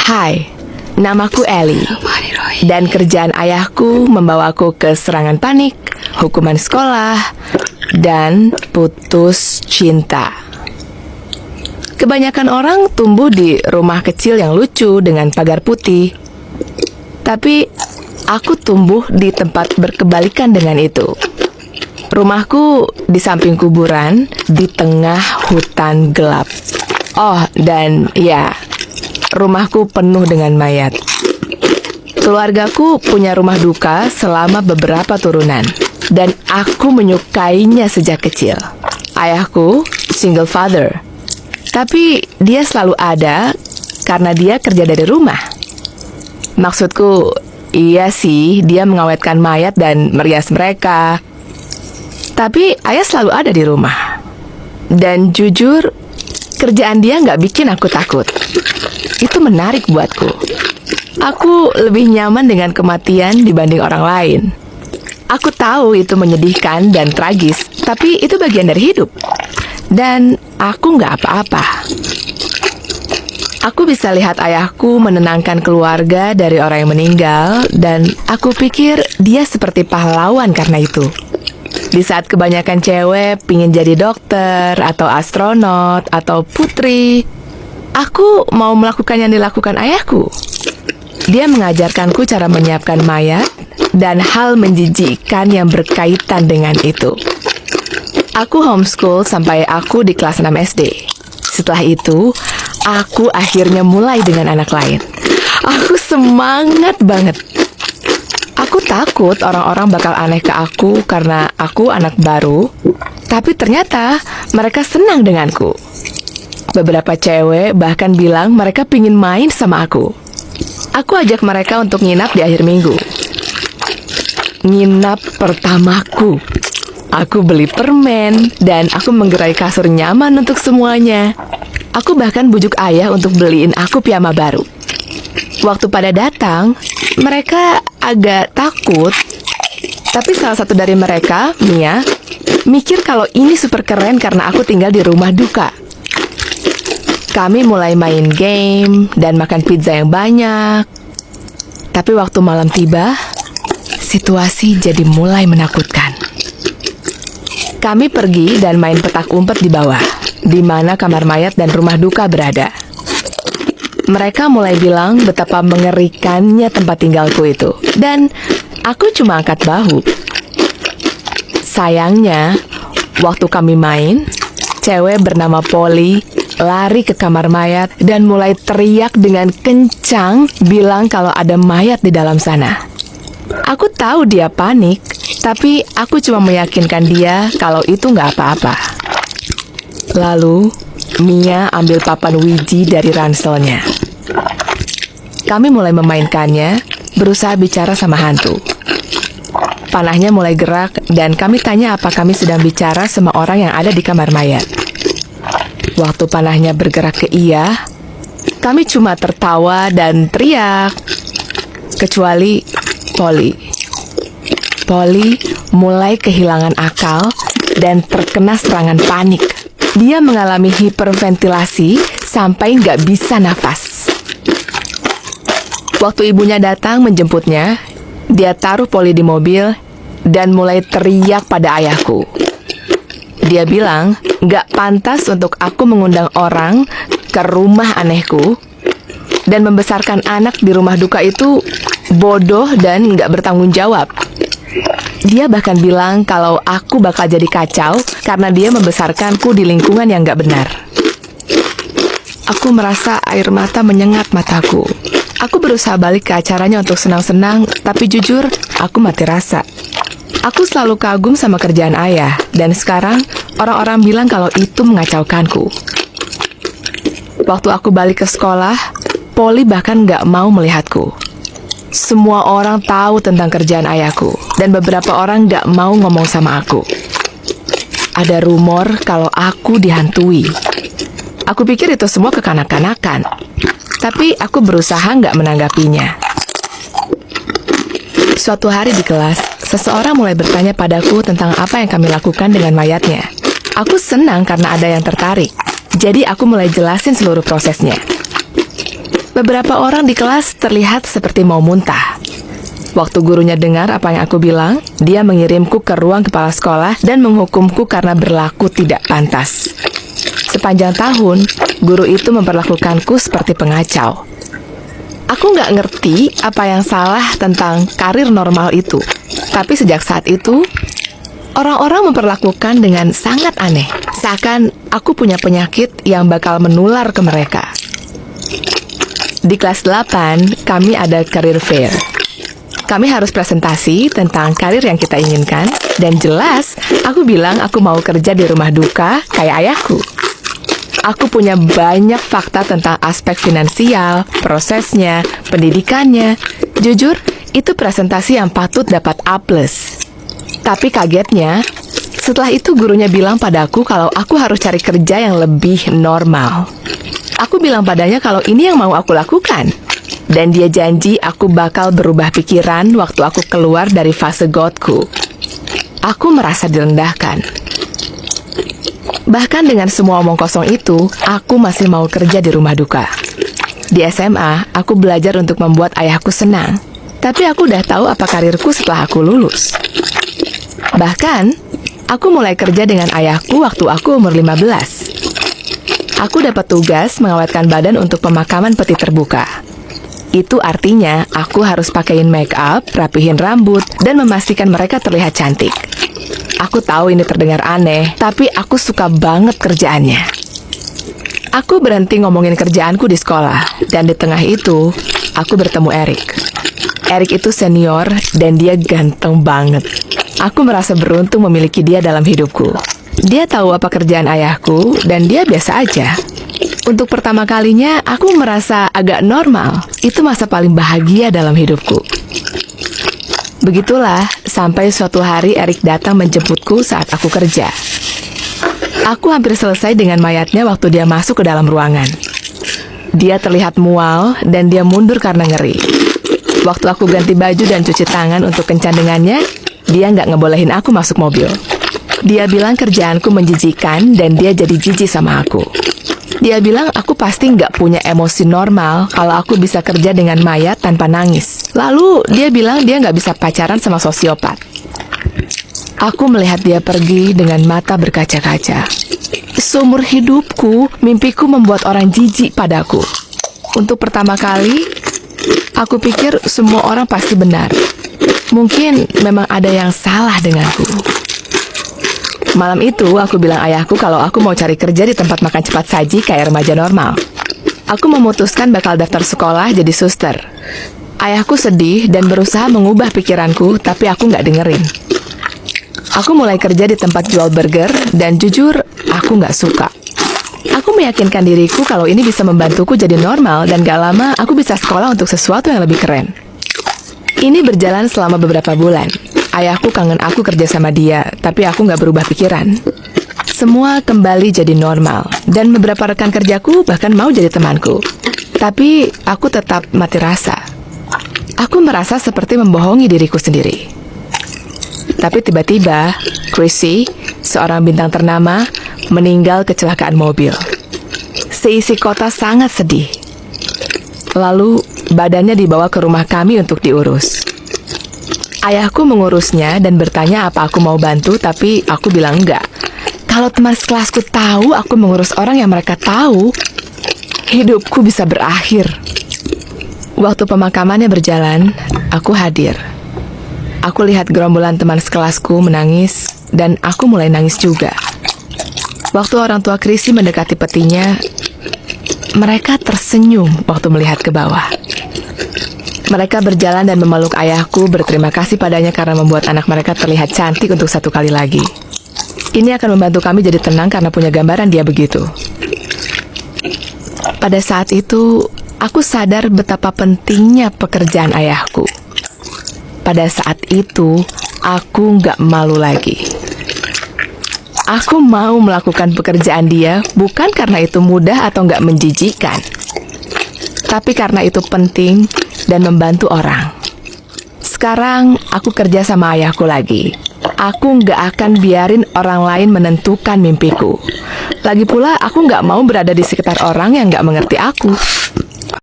Hai, namaku Ellie. Dan kerjaan ayahku membawaku ke serangan panik, hukuman sekolah, dan putus cinta. Kebanyakan orang tumbuh di rumah kecil yang lucu dengan pagar putih. Tapi aku tumbuh di tempat berkebalikan dengan itu. Rumahku di samping kuburan, di tengah hutan gelap. Oh, dan ya, rumahku penuh dengan mayat. Keluargaku punya rumah duka selama beberapa turunan, dan aku menyukainya sejak kecil. Ayahku single father, tapi dia selalu ada karena dia kerja dari rumah. Maksudku, iya sih, dia mengawetkan mayat dan merias mereka. Tapi ayah selalu ada di rumah. Dan jujur, kerjaan dia nggak bikin aku takut. Itu menarik buatku. Aku lebih nyaman dengan kematian dibanding orang lain. Aku tahu itu menyedihkan dan tragis, tapi itu bagian dari hidup. Dan aku nggak apa-apa. Aku bisa lihat ayahku menenangkan keluarga dari orang yang meninggal, dan aku pikir dia seperti pahlawan karena itu. Di saat kebanyakan cewek pingin jadi dokter, atau astronot, atau putri, aku mau melakukan yang dilakukan ayahku. Dia mengajarkanku cara menyiapkan mayat dan hal menjijikkan yang berkaitan dengan itu. Aku homeschool sampai aku di kelas 6 SD. Setelah itu, aku akhirnya mulai dengan anak lain. Aku semangat banget. Aku takut orang-orang bakal aneh ke aku karena aku anak baru, tapi ternyata mereka senang denganku. Beberapa cewek bahkan bilang mereka pingin main sama aku. Aku ajak mereka untuk nginap di akhir minggu. Nginap pertamaku. Aku beli permen dan aku menggerai kasur nyaman untuk semuanya. Aku bahkan bujuk ayah untuk beliin aku piyama baru. Waktu pada datang, mereka agak takut. Tapi salah satu dari mereka, Mia, mikir kalau ini super keren karena aku tinggal di rumah duka. Kami mulai main game dan makan pizza yang banyak. Tapi waktu malam tiba, situasi jadi mulai menakutkan. Kami pergi dan main petak umpet di bawah, di mana kamar mayat dan rumah duka berada. Mereka mulai bilang betapa mengerikannya tempat tinggalku itu, dan aku cuma angkat bahu. Sayangnya, waktu kami main, cewek bernama Polly lari ke kamar mayat dan mulai teriak dengan kencang bilang kalau ada mayat di dalam sana. Aku tahu dia panik, tapi aku cuma meyakinkan dia kalau itu nggak apa-apa. Lalu, Mia ambil papan Ouija dari ranselnya. Kami mulai memainkannya, berusaha bicara sama hantu. Panahnya mulai gerak dan kami tanya apa kami sedang bicara sama orang yang ada di kamar mayat. Waktu panahnya bergerak ke iya, kami cuma tertawa dan teriak. Kecuali Polly. Polly mulai kehilangan akal dan terkena serangan panik. Dia mengalami hiperventilasi sampai nggak bisa nafas. Waktu ibunya datang menjemputnya, dia taruh Polly di mobil dan mulai teriak pada ayahku. Dia bilang, nggak pantas untuk aku mengundang orang ke rumah anehku, dan membesarkan anak di rumah duka itu bodoh dan nggak bertanggung jawab. Dia bahkan bilang kalau aku bakal jadi kacau karena dia membesarkanku di lingkungan yang nggak benar. Aku merasa air mata menyengat mataku. Aku berusaha balik ke acaranya untuk senang-senang, tapi jujur, aku mati rasa. Aku selalu kagum sama kerjaan ayah, dan sekarang orang-orang bilang kalau itu mengacaukanku. Waktu aku balik ke sekolah, Polly bahkan nggak mau melihatku. Semua orang tahu tentang kerjaan ayahku, dan beberapa orang nggak mau ngomong sama aku. Ada rumor kalau aku dihantui. Aku pikir itu semua kekanak-kanakan, tapi aku berusaha nggak menanggapinya. Suatu hari di kelas, seseorang mulai bertanya padaku tentang apa yang kami lakukan dengan mayatnya. Aku senang karena ada yang tertarik, jadi aku mulai jelasin seluruh prosesnya. Beberapa orang di kelas terlihat seperti mau muntah. Waktu gurunya dengar apa yang aku bilang, dia mengirimku ke ruang kepala sekolah dan menghukumku karena berlaku tidak pantas. Sepanjang tahun, guru itu memperlakukanku seperti pengacau. Aku nggak ngerti apa yang salah tentang karir normal itu. Tapi sejak saat itu, orang-orang memperlakukan dengan sangat aneh. Seakan aku punya penyakit yang bakal menular ke mereka. Di kelas 8, kami ada career fair. Kami harus presentasi tentang karir yang kita inginkan. Dan jelas, aku bilang aku mau kerja di rumah duka kayak ayahku. Aku punya banyak fakta tentang aspek finansial, prosesnya, pendidikannya. Jujur, itu presentasi yang patut dapat A+. Tapi kagetnya, setelah itu gurunya bilang padaku kalau aku harus cari kerja yang lebih normal. Aku bilang padanya kalau ini yang mau aku lakukan. Dan dia janji aku bakal berubah pikiran waktu aku keluar dari fase godku. Aku merasa direndahkan. Bahkan dengan semua omong kosong itu, aku masih mau kerja di rumah duka. Di SMA, aku belajar untuk membuat ayahku senang. Tapi aku udah tahu apa karirku setelah aku lulus. Bahkan, aku mulai kerja dengan ayahku waktu aku umur 15. Aku dapat tugas mengawetkan badan untuk pemakaman peti terbuka. Itu artinya aku harus pakaiin make up, rapihin rambut, dan memastikan mereka terlihat cantik. Aku tahu ini terdengar aneh, tapi aku suka banget kerjaannya. Aku berhenti ngomongin kerjaanku di sekolah, dan di tengah itu, aku bertemu Eric. Eric itu senior, dan dia ganteng banget. Aku merasa beruntung memiliki dia dalam hidupku. Dia tahu apa kerjaan ayahku, dan dia biasa aja. Untuk pertama kalinya, aku merasa agak normal. Itu masa paling bahagia dalam hidupku. Begitulah, sampai suatu hari Eric datang menjemputku saat aku kerja. Aku hampir selesai dengan mayatnya waktu dia masuk ke dalam ruangan. Dia terlihat mual dan dia mundur karena ngeri. Waktu aku ganti baju dan cuci tangan untuk kencan dengannya, dia nggak ngebolehin aku masuk mobil. Dia bilang kerjaanku menjijikan dan dia jadi jijik sama aku. Dia bilang aku pasti nggak punya emosi normal kalau aku bisa kerja dengan mayat tanpa nangis. Lalu dia bilang dia nggak bisa pacaran sama sosiopat. Aku melihat dia pergi dengan mata berkaca-kaca. Seumur hidupku, mimpiku membuat orang jijik padaku. Untuk pertama kali, aku pikir semua orang pasti benar. Mungkin memang ada yang salah denganku. Malam itu, aku bilang ayahku kalau aku mau cari kerja di tempat makan cepat saji kayak remaja normal. Aku memutuskan bakal daftar sekolah jadi suster. Ayahku sedih dan berusaha mengubah pikiranku, tapi aku nggak dengerin. Aku mulai kerja di tempat jual burger, dan jujur, aku nggak suka. Aku meyakinkan diriku kalau ini bisa membantuku jadi normal, dan gak lama aku bisa sekolah untuk sesuatu yang lebih keren. Ini berjalan selama beberapa bulan. Ayahku kangen aku kerja sama dia, tapi aku nggak berubah pikiran. Semua kembali jadi normal, dan beberapa rekan kerjaku bahkan mau jadi temanku. Tapi aku tetap mati rasa. Aku merasa seperti membohongi diriku sendiri. Tapi tiba-tiba, Chrissy, seorang bintang ternama, meninggal kecelakaan mobil. Seisi kota sangat sedih. Lalu, badannya dibawa ke rumah kami untuk diurus. Ayahku mengurusnya dan bertanya apa aku mau bantu, tapi aku bilang enggak. Kalau teman sekelasku tahu aku mengurus orang yang mereka tahu, hidupku bisa berakhir. Waktu pemakamannya berjalan, aku hadir. Aku lihat gerombolan teman sekelasku menangis, dan aku mulai nangis juga. Waktu orang tua Chrissy mendekati petinya, mereka tersenyum waktu melihat ke bawah. Mereka berjalan dan memeluk ayahku, berterima kasih padanya karena membuat anak mereka terlihat cantik untuk satu kali lagi. Ini akan membantu kami jadi tenang karena punya gambaran dia begitu. Pada saat itu, aku sadar betapa pentingnya pekerjaan ayahku. Pada saat itu, aku nggak malu lagi. Aku mau melakukan pekerjaan dia bukan karena itu mudah atau nggak menjijikan, tapi karena itu penting dan membantu orang. Sekarang aku kerja sama ayahku lagi. Aku nggak akan biarin orang lain menentukan mimpiku. Lagi pula aku nggak mau berada di sekitar orang yang nggak mengerti aku.